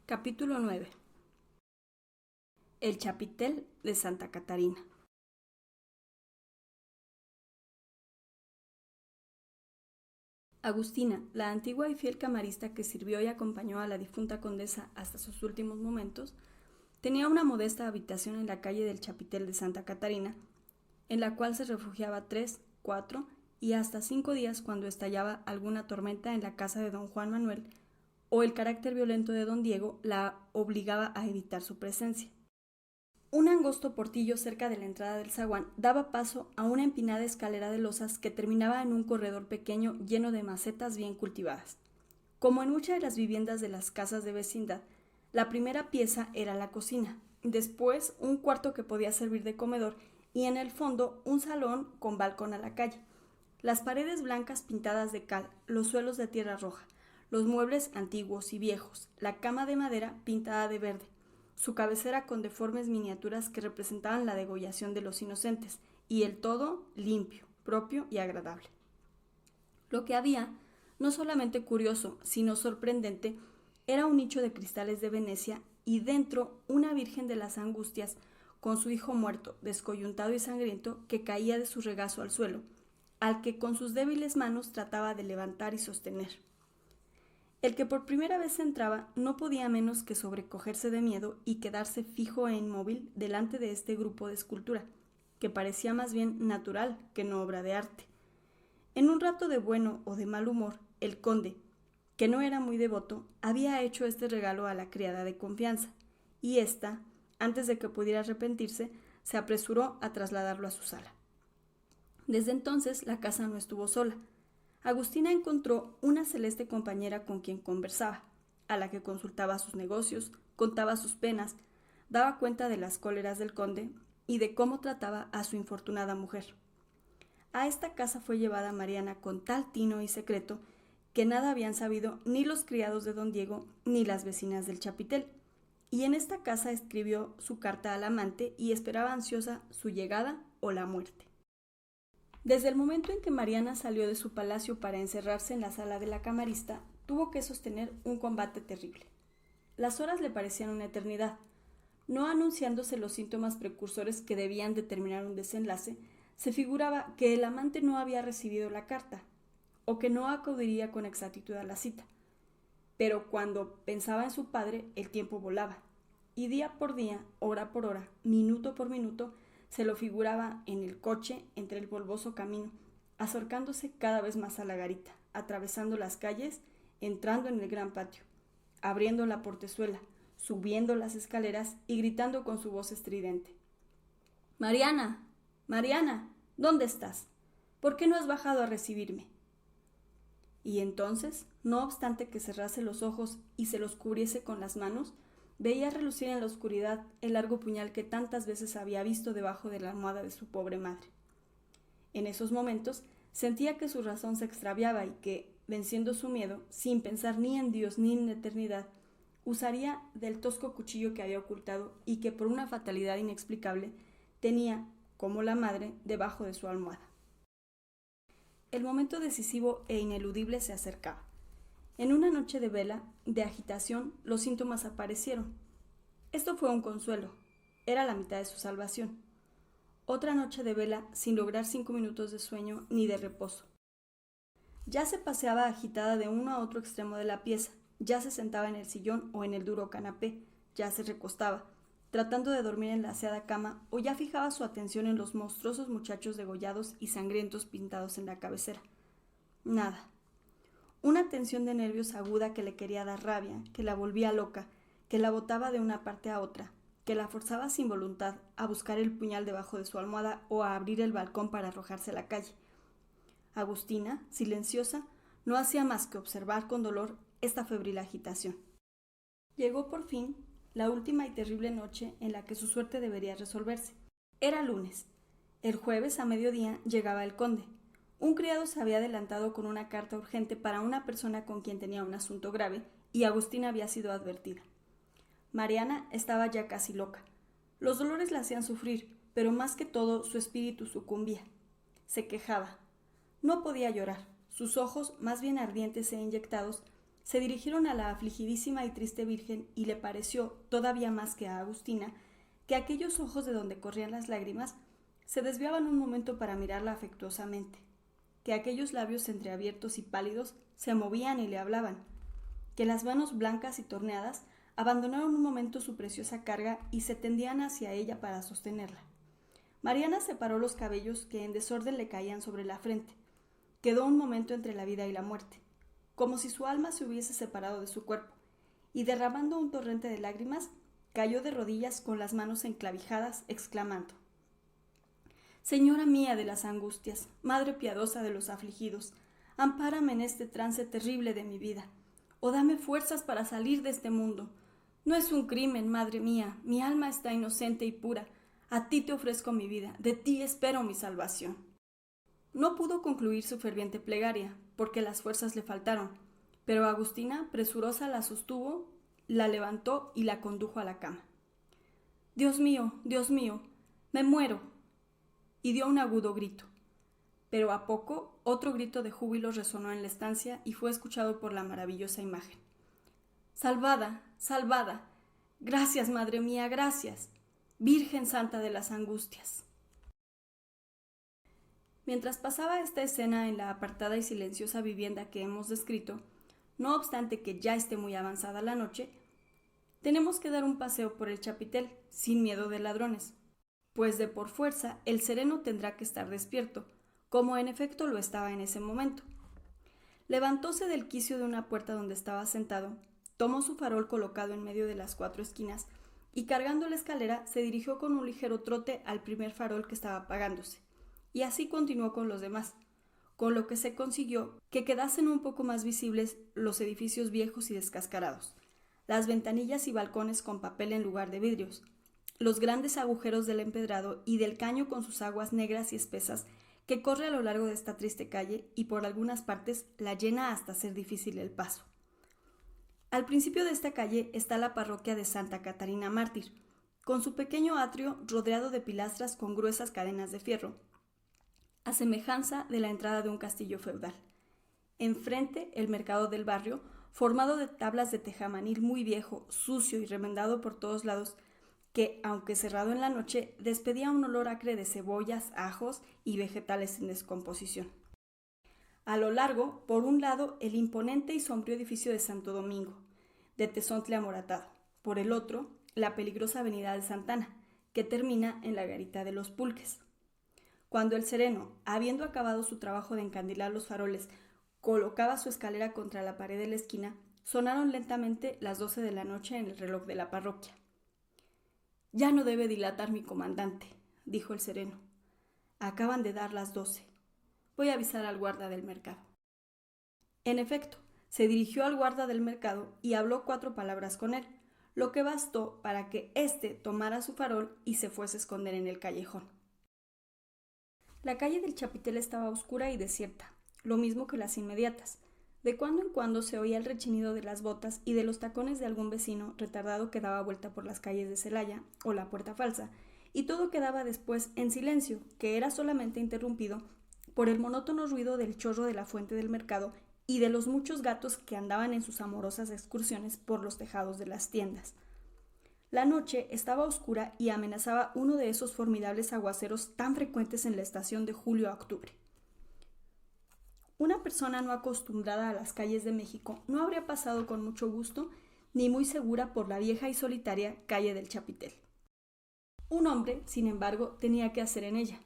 Capítulo 9. El chapitel de Santa Catarina. Agustina, la antigua y fiel camarista que sirvió y acompañó a la difunta condesa hasta sus últimos momentos, tenía una modesta habitación en la calle del chapitel de Santa Catarina, en la cual se refugiaba 3, 4 y hasta 5 días cuando estallaba alguna tormenta en la casa de don Juan Manuel, o el carácter violento de don Diego la obligaba a evitar su presencia. Un angosto portillo cerca de la entrada del zaguán daba paso a una empinada escalera de losas que terminaba en un corredor pequeño lleno de macetas bien cultivadas. Como en muchas de las viviendas de las casas de vecindad, la primera pieza era la cocina, después un cuarto que podía servir de comedor y en el fondo un salón con balcón a la calle. Las paredes blancas pintadas de cal, los suelos de tierra roja, los muebles antiguos y viejos, la cama de madera pintada de verde, su cabecera con deformes miniaturas que representaban la degollación de los inocentes, y el todo limpio, propio y agradable. Lo que había, no solamente curioso, sino sorprendente, era un nicho de cristales de Venecia y dentro una Virgen de las Angustias con su hijo muerto, descoyuntado y sangriento, que caía de su regazo al suelo, al que con sus débiles manos trataba de levantar y sostener. El que por primera vez entraba no podía menos que sobrecogerse de miedo y quedarse fijo e inmóvil delante de este grupo de escultura, que parecía más bien natural que no obra de arte. En un rato de bueno o de mal humor, el conde, que no era muy devoto, había hecho este regalo a la criada de confianza, y ésta, antes de que pudiera arrepentirse, se apresuró a trasladarlo a su sala. Desde entonces la casa no estuvo sola. Agustina encontró una celeste compañera con quien conversaba, a la que consultaba sus negocios, contaba sus penas, daba cuenta de las cóleras del conde y de cómo trataba a su infortunada mujer. A esta casa fue llevada Mariana con tal tino y secreto que nada habían sabido ni los criados de don Diego ni las vecinas del chapitel, y en esta casa escribió su carta al amante y esperaba ansiosa su llegada o la muerte. Desde el momento en que Mariana salió de su palacio para encerrarse en la sala de la camarista, tuvo que sostener un combate terrible. Las horas le parecían una eternidad. No anunciándose los síntomas precursores que debían determinar un desenlace, se figuraba que el amante no había recibido la carta, o que no acudiría con exactitud a la cita. Pero cuando pensaba en su padre, el tiempo volaba, y día por día, hora por hora, minuto por minuto, se lo figuraba en el coche, entre el polvoso camino, acercándose cada vez más a la garita, atravesando las calles, entrando en el gran patio, abriendo la portezuela, subiendo las escaleras y gritando con su voz estridente: «Mariana, Mariana, ¿dónde estás? ¿Por qué no has bajado a recibirme?» Y entonces, no obstante que cerrase los ojos y se los cubriese con las manos, veía relucir en la oscuridad el largo puñal que tantas veces había visto debajo de la almohada de su pobre madre. En esos momentos sentía que su razón se extraviaba y que, venciendo su miedo, sin pensar ni en Dios ni en la eternidad, usaría del tosco cuchillo que había ocultado y que por una fatalidad inexplicable tenía, como la madre, debajo de su almohada. El momento decisivo e ineludible se acercaba. En una noche de vela, de agitación, los síntomas aparecieron. Esto fue un consuelo. Era la mitad de su salvación. Otra noche de vela sin lograr 5 minutos de sueño ni de reposo. Ya se paseaba agitada de uno a otro extremo de la pieza, ya se sentaba en el sillón o en el duro canapé, ya se recostaba, tratando de dormir en la aseada cama, o ya fijaba su atención en los monstruosos muchachos degollados y sangrientos pintados en la cabecera. Nada. Una tensión de nervios aguda que le quería dar rabia, que la volvía loca, que la botaba de una parte a otra, que la forzaba sin voluntad a buscar el puñal debajo de su almohada o a abrir el balcón para arrojarse a la calle. Agustina, silenciosa, no hacía más que observar con dolor esta febril agitación. Llegó por fin la última y terrible noche en la que su suerte debería resolverse. Era lunes. El jueves a mediodía llegaba el conde. Un criado se había adelantado con una carta urgente para una persona con quien tenía un asunto grave, y Agustina había sido advertida. Mariana estaba ya casi loca. Los dolores la hacían sufrir, pero más que todo su espíritu sucumbía. Se quejaba. No podía llorar. Sus ojos, más bien ardientes e inyectados, se dirigieron a la afligidísima y triste Virgen y le pareció, todavía más que a Agustina, que aquellos ojos de donde corrían las lágrimas se desviaban un momento para mirarla afectuosamente, que aquellos labios entreabiertos y pálidos se movían y le hablaban, que las manos blancas y torneadas abandonaron un momento su preciosa carga y se tendían hacia ella para sostenerla. Mariana separó los cabellos que en desorden le caían sobre la frente. Quedó un momento entre la vida y la muerte, como si su alma se hubiese separado de su cuerpo, y derramando un torrente de lágrimas, cayó de rodillas con las manos enclavijadas, exclamando: Señora mía de las angustias, Madre piadosa de los afligidos, ampárame en este trance terrible de mi vida, o dame fuerzas para salir de este mundo. No es un crimen, Madre mía, mi alma está inocente y pura, a ti te ofrezco mi vida, de ti espero mi salvación. No pudo concluir su ferviente plegaria, porque las fuerzas le faltaron, pero Agustina, presurosa, la sostuvo, la levantó y la condujo a la cama. Dios mío, me muero. Y dio un agudo grito. Pero a poco otro grito de júbilo resonó en la estancia y fue escuchado por la maravillosa imagen. Salvada, salvada. Gracias, Madre mía, gracias. Virgen Santa de las Angustias. Mientras pasaba esta escena en la apartada y silenciosa vivienda que hemos descrito, no obstante que ya esté muy avanzada la noche, tenemos que dar un paseo por el chapitel, sin miedo de ladrones, pues de por fuerza el sereno tendrá que estar despierto, como en efecto lo estaba en ese momento. Levantóse del quicio de una puerta donde estaba sentado, tomó su farol colocado en medio de las 4 esquinas y cargando la escalera se dirigió con un ligero trote al primer farol que estaba apagándose, y así continuó con los demás, con lo que se consiguió que quedasen un poco más visibles los edificios viejos y descascarados, las ventanillas y balcones con papel en lugar de vidrios, los grandes agujeros del empedrado y del caño con sus aguas negras y espesas que corre a lo largo de esta triste calle y por algunas partes la llena hasta ser difícil el paso. Al principio de esta calle está la parroquia de Santa Catarina Mártir, con su pequeño atrio rodeado de pilastras con gruesas cadenas de fierro, a semejanza de la entrada de un castillo feudal. Enfrente, el mercado del barrio, formado de tablas de tejamanil muy viejo, sucio y remendado por todos lados, que, aunque cerrado en la noche, despedía un olor acre de cebollas, ajos y vegetales en descomposición. A lo largo, por un lado, el imponente y sombrío edificio de Santo Domingo, de tezontle amoratado; por el otro, la peligrosa avenida de Santana, que termina en la garita de los Pulques. Cuando el sereno, habiendo acabado su trabajo de encandilar los faroles, colocaba su escalera contra la pared de la esquina, sonaron lentamente las 12 de la noche en el reloj de la parroquia. «Ya no debe dilatar mi comandante», dijo el sereno. «Acaban de dar las 12. Voy a avisar al guarda del mercado». En efecto, se dirigió al guarda del mercado y habló 4 palabras con él, lo que bastó para que éste tomara su farol y se fuese a esconder en el callejón. La calle del Chapitel estaba oscura y desierta, lo mismo que las inmediatas. De cuando en cuando se oía el rechinido de las botas y de los tacones de algún vecino retardado que daba vuelta por las calles de Celaya o la Puerta Falsa, y todo quedaba después en silencio, que era solamente interrumpido por el monótono ruido del chorro de la fuente del mercado y de los muchos gatos que andaban en sus amorosas excursiones por los tejados de las tiendas. La noche estaba oscura y amenazaba uno de esos formidables aguaceros tan frecuentes en la estación de julio a octubre. Una persona no acostumbrada a las calles de México no habría pasado con mucho gusto ni muy segura por la vieja y solitaria calle del Chapitel. Un hombre, sin embargo, tenía que hacer en ella.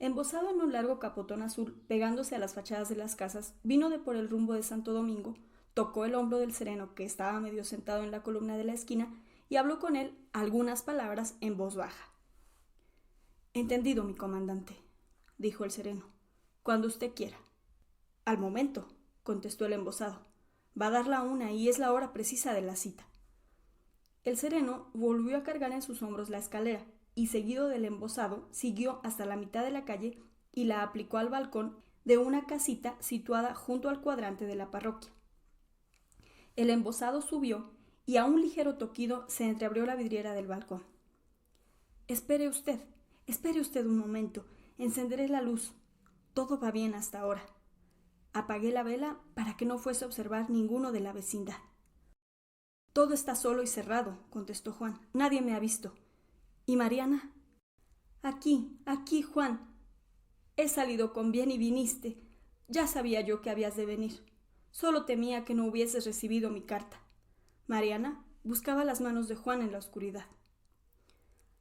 Embosado en un largo capotón azul, pegándose a las fachadas de las casas, vino de por el rumbo de Santo Domingo, tocó el hombro del sereno que estaba medio sentado en la columna de la esquina y habló con él algunas palabras en voz baja. «Entendido, mi comandante», dijo el sereno. «Cuando usted quiera». «Al momento», contestó el embosado. «Va a dar la 1 y es la hora precisa de la cita». El sereno volvió a cargar en sus hombros la escalera y, seguido del embosado, siguió hasta la mitad de la calle y la aplicó al balcón de una casita situada junto al cuadrante de la parroquia. El embosado subió y a un ligero toquido se entreabrió la vidriera del balcón. Espere usted un momento, encenderé la luz. Todo va bien hasta ahora». Apagué la vela para que no fuese a observar ninguno de la vecindad. Todo está solo y cerrado, contestó Juan. Nadie me ha visto. ¿Y Mariana? Aquí, Juan. He salido con bien y viniste. Ya sabía yo que habías de venir. Solo temía que no hubieses recibido mi carta. Mariana buscaba las manos de Juan en la oscuridad.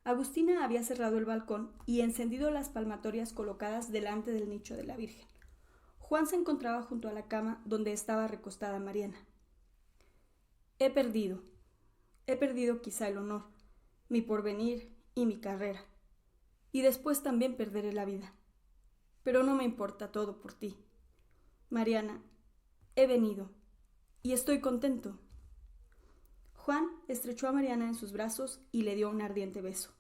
Agustina había cerrado el balcón y encendido las palmatorias colocadas delante del nicho de la Virgen. Juan se encontraba junto a la cama donde estaba recostada Mariana. He perdido quizá el honor, mi porvenir y mi carrera, y después también perderé la vida. Pero no me importa todo por ti. Mariana, he venido, y estoy contento. Juan estrechó a Mariana en sus brazos y le dio un ardiente beso.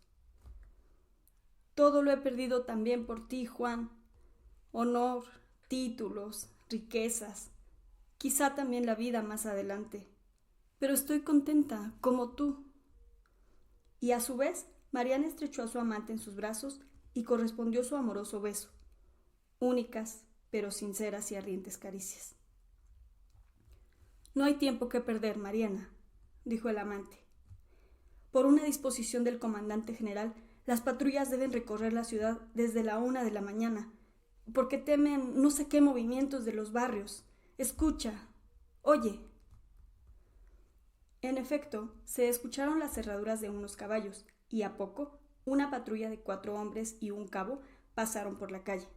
Todo lo he perdido también por ti, Juan. Honor, títulos, riquezas, quizá también la vida más adelante. Pero estoy contenta, como tú. Y a su vez, Mariana estrechó a su amante en sus brazos y correspondió su amoroso beso. Únicas, pero sinceras y ardientes caricias. No hay tiempo que perder, Mariana, dijo el amante. Por una disposición del comandante general, las patrullas deben recorrer la ciudad desde la 1 de la mañana, porque temen no sé qué movimientos de los barrios. Escucha, oye. En efecto, se escucharon las herraduras de unos caballos, y a poco, una patrulla de 4 hombres y un cabo pasaron por la calle.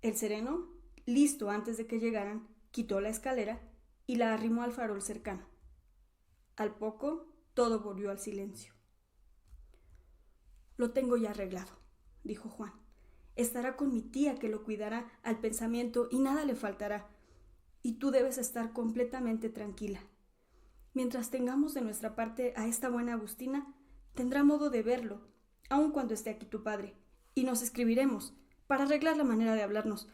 El sereno, listo antes de que llegaran, quitó la escalera y la arrimó al farol cercano. Al poco, todo volvió al silencio. Lo tengo ya arreglado, dijo Juan. Estará con mi tía que lo cuidará al pensamiento y nada le faltará. Y tú debes estar completamente tranquila. Mientras tengamos de nuestra parte a esta buena Agustina, tendrá modo de verlo, aun cuando esté aquí tu padre, y nos escribiremos para arreglar la manera de hablarnos,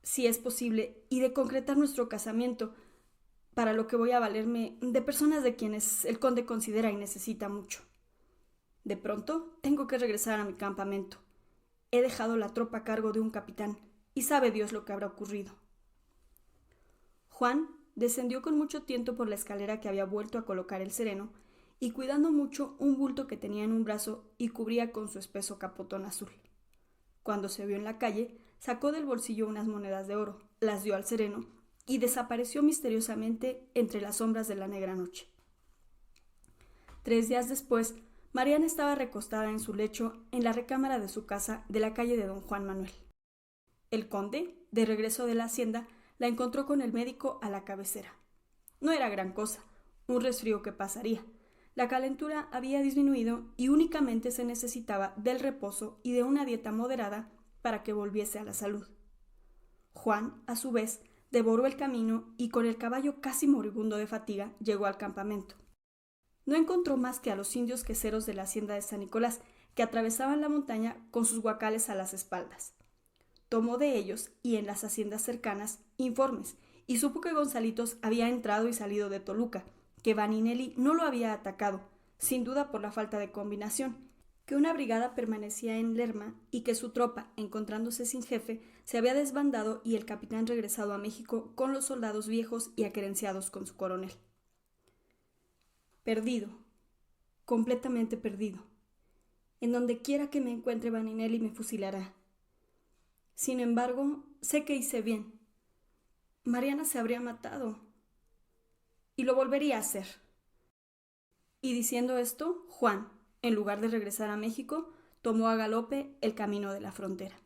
si es posible, y de concretar nuestro casamiento, para lo que voy a valerme de personas de quienes el conde considera y necesita mucho. De pronto tengo que regresar a mi campamento. He dejado la tropa a cargo de un capitán, y sabe Dios lo que habrá ocurrido. Juan descendió con mucho tiento por la escalera que había vuelto a colocar el sereno, y cuidando mucho un bulto que tenía en un brazo y cubría con su espeso capotón azul. Cuando se vio en la calle, sacó del bolsillo unas monedas de oro, las dio al sereno y desapareció misteriosamente entre las sombras de la negra noche. 3 días después, Mariana estaba recostada en su lecho en la recámara de su casa de la calle de don Juan Manuel. El conde, de regreso de la hacienda, la encontró con el médico a la cabecera. No era gran cosa, un resfrío que pasaría. La calentura había disminuido y únicamente se necesitaba del reposo y de una dieta moderada para que volviese a la salud. Juan, a su vez, devoró el camino y con el caballo casi moribundo de fatiga llegó al campamento. No encontró más que a los indios queseros de la hacienda de San Nicolás, que atravesaban la montaña con sus guacales a las espaldas. Tomó de ellos, y en las haciendas cercanas, informes, y supo que Gonzalitos había entrado y salido de Toluca, que Vaninelli no lo había atacado, sin duda por la falta de combinación, que una brigada permanecía en Lerma y que su tropa, encontrándose sin jefe, se había desbandado y el capitán regresado a México con los soldados viejos y aquerenciados con su coronel. Perdido, completamente perdido. En donde quiera que me encuentre Vaninelli me fusilará. Sin embargo, sé que hice bien. Mariana se habría matado. Y lo volvería a hacer. Y diciendo esto, Juan, en lugar de regresar a México, tomó a galope el camino de la frontera.